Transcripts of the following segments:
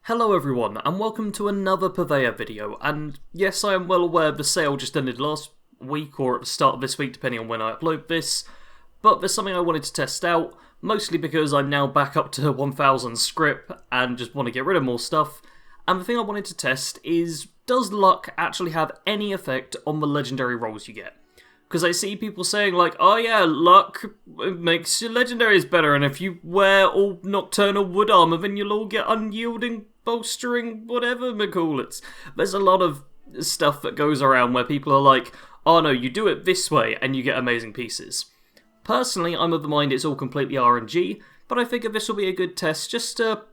Hello everyone, and welcome to another Purveyor video, and yes, I am well aware the sale just ended last week, or at the start of this week, depending on when I upload this, but there's something I wanted to test out, mostly because I'm now back up to 1000 scrip, and just want to get rid of more stuff, and the thing I wanted to test is, does luck actually have any effect on the legendary rolls you get? Because I see people saying like, oh yeah, luck makes your legendaries better, and if you wear all nocturnal wood armor, then you'll all get unyielding, bolstering, whatever they call it. There's a lot of stuff that goes around where people are like, oh no, you do it this way and you get amazing pieces. Personally, I'm of the mind it's all completely RNG, but I figure this will be a good test just to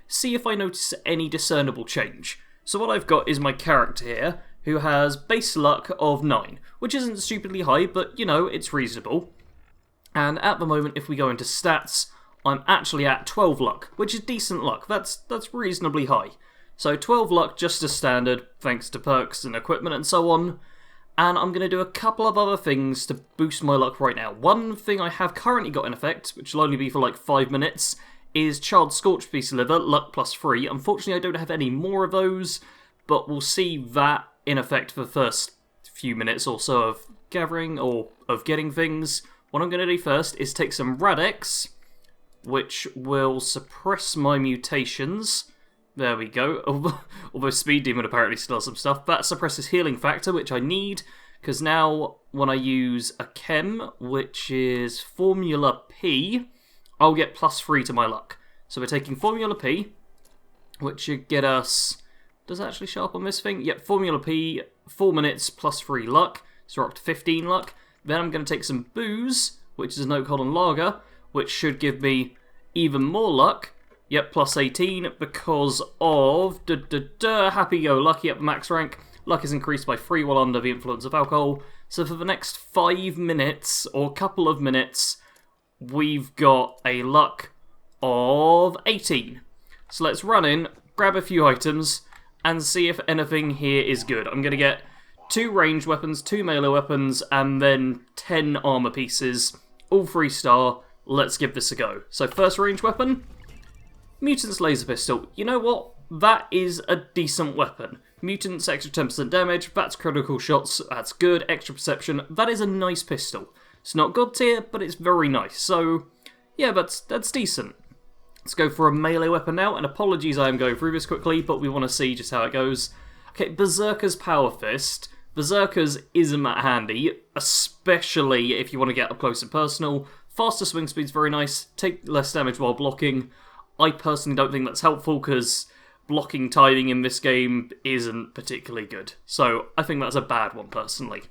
see if I notice any discernible change. So what I've got is my character here, who has base luck of 9, which isn't stupidly high, but, you know, it's reasonable. And at the moment, if we go into stats, I'm actually at 12 luck, which is decent luck. That's reasonably high. So 12 luck just as standard, thanks to perks and equipment and so on. And I'm going to do a couple of other things to boost my luck right now. One thing I have currently got in effect, which will only be for like 5 minutes, is Charred Scorched Piece of Liver, luck +3. Unfortunately, I don't have any more of those, but we'll see that in effect for the first few minutes or so of gathering or of getting things. What I'm going to do first is take some Radex, which will suppress my mutations. There we go. Although Speed Demon apparently still has some stuff. That suppresses Healing Factor, which I need, because now when I use a Chem, which is Formula P, I'll get +3 to my luck. So we're taking Formula P, which should get us... Does it actually show up on this thing? Yep, Formula P, 4 minutes +3 luck, so we're up to 15 luck. Then I'm going to take some Booze, which is a no colon lager, which should give me even more luck. Yep, +18 because of happy-go-lucky at max rank. Luck is increased by 3 while under the influence of alcohol. So for the next 5 minutes, or couple of minutes, we've got a luck of 18. So let's run in, grab a few items, and see if anything here is good. I'm going to get 2 ranged weapons, 2 melee weapons, and then 10 armor pieces, all 3-star. Let's give this a go. So first ranged weapon, Mutant's Laser Pistol. You know what? That is a decent weapon. Mutants, extra 10% damage, that's critical shots, that's good, extra perception. That is a nice pistol. It's not god tier, but it's very nice. So, yeah, that's decent. Let's go for a melee weapon now, and apologies I am going through this quickly, but we want to see just how it goes. Okay, Berserker's Power Fist. Berserker's isn't that handy, especially if you want to get up close and personal. Faster swing speed's very nice, take less damage while blocking. I personally don't think that's helpful, because blocking timing in this game isn't particularly good. So, I think that's a bad one, personally.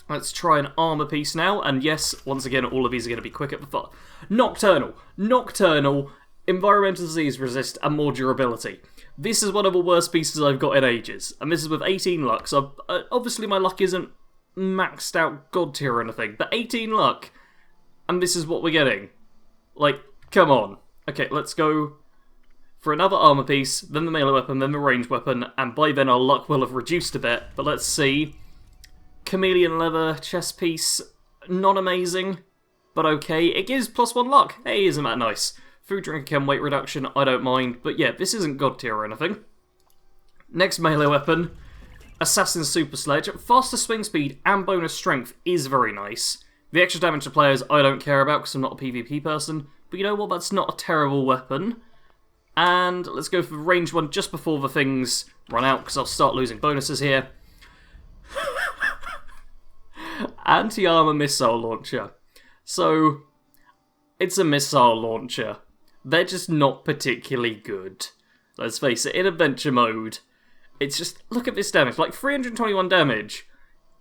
Let's try an armor piece now, and yes, once again, all of these are going to be quick at the start. Nocturnal, environmental disease resist, and more durability. This is one of the worst pieces I've got in ages, and this is with 18 luck, so obviously my luck isn't maxed out god tier or anything, but 18 luck, and this is what we're getting. Like, come on. Okay, let's go for another armor piece, then the melee weapon, then the ranged weapon, and by then our luck will have reduced a bit, but let's see. Chameleon leather chest piece, not amazing, but okay. It gives +1 luck. Hey, isn't that nice? Food, drink, chem, weight reduction, I don't mind, but yeah, this isn't god tier or anything. Next melee weapon, Assassin's Super Sledge. Faster swing speed and bonus strength is very nice. The extra damage to players I don't care about because I'm not a PvP person, but you know what, that's not a terrible weapon. And let's go for the ranged one just before the things run out, because I'll start losing bonuses here. Anti-armor missile launcher. So, it's a missile launcher. They're just not particularly good. Let's face it, in adventure mode, it's just, look at this damage. Like, 321 damage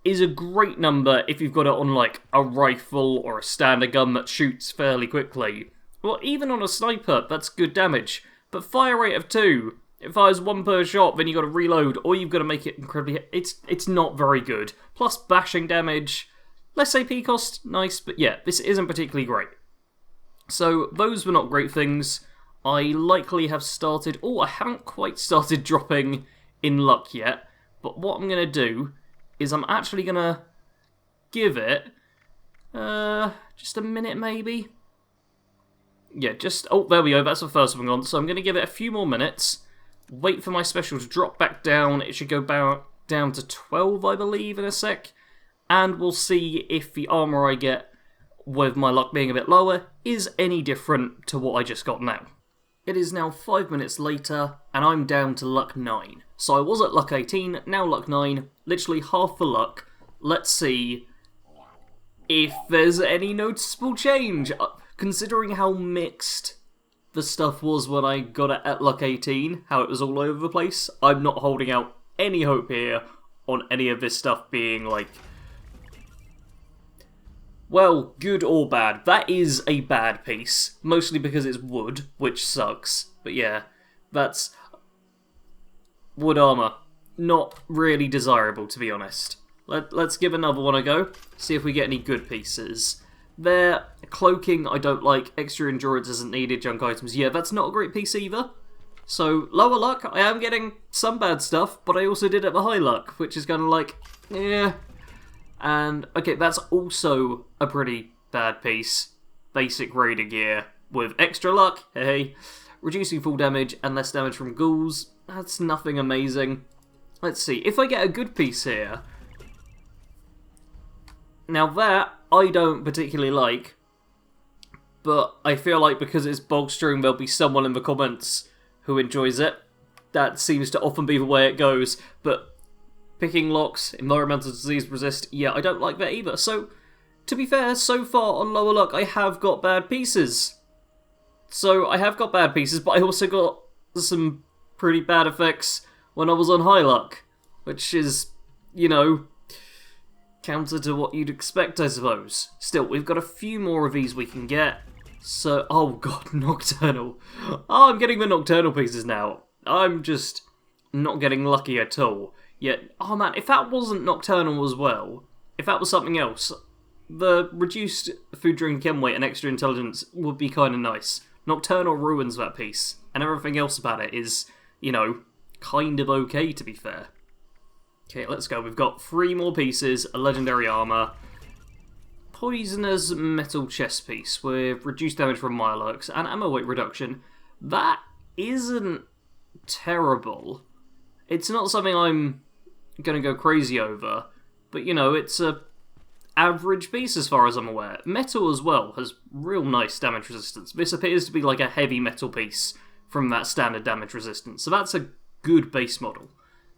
is a great number if you've got it on, like, a rifle or a standard gun that shoots fairly quickly. Well, even on a sniper, that's good damage. But fire rate of 2, it fires 1 per shot, then you've got to reload, or you've got to make it incredibly... It's not very good. Plus bashing damage, less AP cost, nice, but yeah, this isn't particularly great. So, those were not great things. I likely have started... Oh, I haven't quite started dropping in luck yet, but what I'm going to do is I'm actually going to give it... just a minute, maybe? Yeah, just... Oh, there we go, that's the first one gone. So I'm going to give it a few more minutes. wait for my special to drop back down. It should go down to 12, I believe, in a sec. And we'll see if the armour I get, with my luck being a bit lower, is any different to what I just got now. It is now 5 minutes later, and I'm down to luck 9. So I was at luck 18, now luck 9, literally half the luck. Let's see if there's any noticeable change. Considering how mixed the stuff was when I got it at luck 18, how it was all over the place, I'm not holding out any hope here on any of this stuff being like, well, good or bad. That is a bad piece, mostly because it's wood, which sucks. But yeah, that's wood armour. Not really desirable, to be honest. Let's give another one a go, see if we get any good pieces. Their cloaking, I don't like. Extra endurance isn't needed. Junk items, yeah, that's not a great piece either. So, lower luck, I am getting some bad stuff, but I also did have a high luck, which is kind of like, yeah. And, okay, that's also a pretty bad piece. Basic raider gear with extra luck, hey. Reducing full damage and less damage from ghouls, that's nothing amazing. Let's see, if I get a good piece here. Now that, I don't particularly like, but I feel like because it's Bogstream, there'll be someone in the comments who enjoys it. That seems to often be the way it goes, but picking locks, environmental disease resist, yeah, I don't like that either. So, to be fair, so far on lower luck, I have got bad pieces. So, I have got bad pieces, but I also got some pretty bad effects when I was on high luck, which is, you know, counter to what you'd expect, I suppose. Still, we've got a few more of these we can get. So, oh god, Nocturnal. Oh, I'm getting the Nocturnal pieces now. I'm just not getting lucky at all. Yet, oh man, if that wasn't Nocturnal as well, if that was something else, the reduced food, drink, chem weight and extra intelligence would be kind of nice. Nocturnal ruins that piece, and everything else about it is, you know, kind of okay, to be fair. Okay, let's go. We've got 3 more pieces, a legendary armour, poisoner's metal chest piece with reduced damage from Mirelurks and ammo weight reduction. That isn't terrible. It's not something I'm going to go crazy over, but you know, it's a average piece as far as I'm aware. Metal as well has real nice damage resistance. This appears to be like a heavy metal piece from that standard damage resistance, so that's a good base model.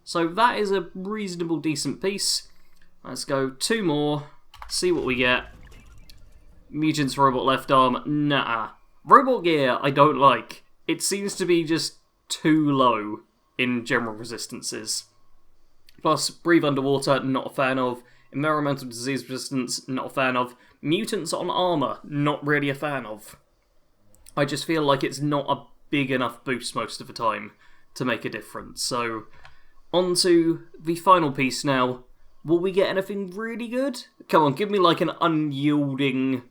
So that is a reasonable, decent piece. Let's go 2 more, see what we get. Mutant's robot left arm, nah. Robot gear, I don't like. It seems to be just too low in general resistances. Plus, breathe underwater, not a fan of. Environmental disease resistance, not a fan of. Mutants on armour, not really a fan of. I just feel like it's not a big enough boost most of the time to make a difference. So, on to the final piece now. Will we get anything really good? Come on, give me like an unyielding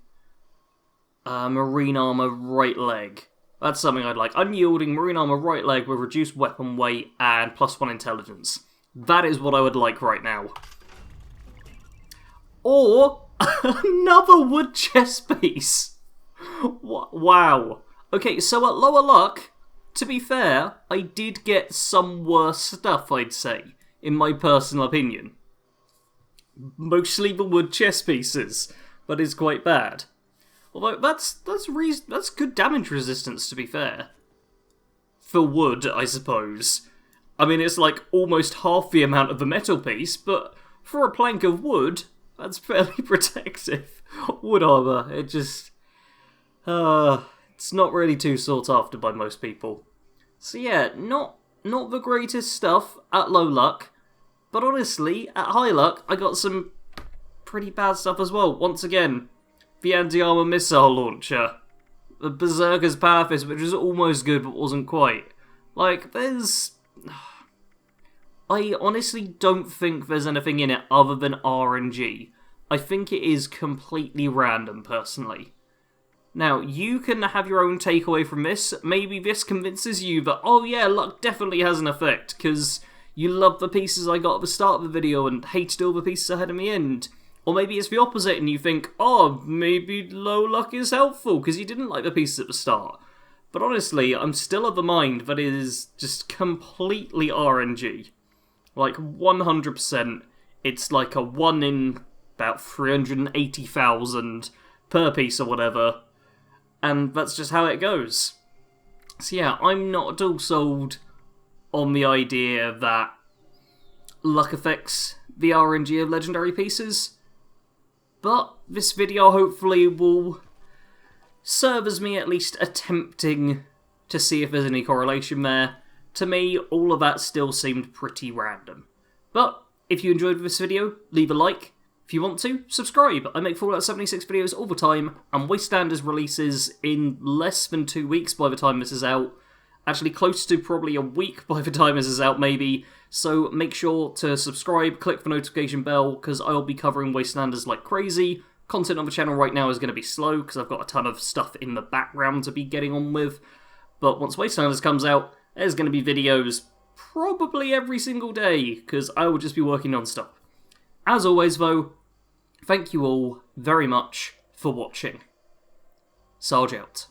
marine armour right leg. That's something I'd like. Unyielding marine armour right leg with reduced weapon weight and +1 intelligence. That is what I would like right now. Or another wood chest piece. Wow. Okay, so at lower luck, to be fair, I did get some worse stuff, I'd say, in my personal opinion. Mostly the wood chest pieces, but it's quite bad. Although that's good damage resistance, to be fair. For wood, I suppose. I mean, it's like almost half the amount of the metal piece, but for a plank of wood, that's fairly protective. Wood armour, it just... it's not really too sought after by most people. So yeah, not the greatest stuff at low luck, but honestly, at high luck, I got some pretty bad stuff as well. Once again, the anti-armor missile launcher, the Berserker's Power Fist, which was almost good but wasn't quite. Like, I honestly don't think there's anything in it other than RNG. I think it is completely random, personally. Now, you can have your own takeaway from this. Maybe this convinces you that, oh yeah, luck definitely has an effect, because you love the pieces I got at the start of the video and hated all the pieces I had in the end. Or maybe it's the opposite and you think, oh, maybe low luck is helpful, because you didn't like the pieces at the start. But honestly, I'm still of the mind that it is just completely RNG. Like, 100%. It's like a 1 in about 380,000 per piece or whatever. And that's just how it goes. So yeah, I'm not at all sold on the idea that luck affects the RNG of legendary pieces. But this video hopefully will serve as me at least attempting to see if there's any correlation there. To me, all of that still seemed pretty random. But if you enjoyed this video, leave a like. If you want to, subscribe. I make Fallout 76 videos all the time, and Wastelanders releases in less than 2 weeks by the time this is out. Actually, close to probably a week by the time this is out, maybe. So make sure to subscribe, click the notification bell, because I'll be covering Wastelanders like crazy. Content on the channel right now is going to be slow, because I've got a ton of stuff in the background to be getting on with. But once Wastelanders comes out, there's going to be videos probably every single day, because I will just be working non-stop. As always, though, thank you all very much for watching. Sarge out.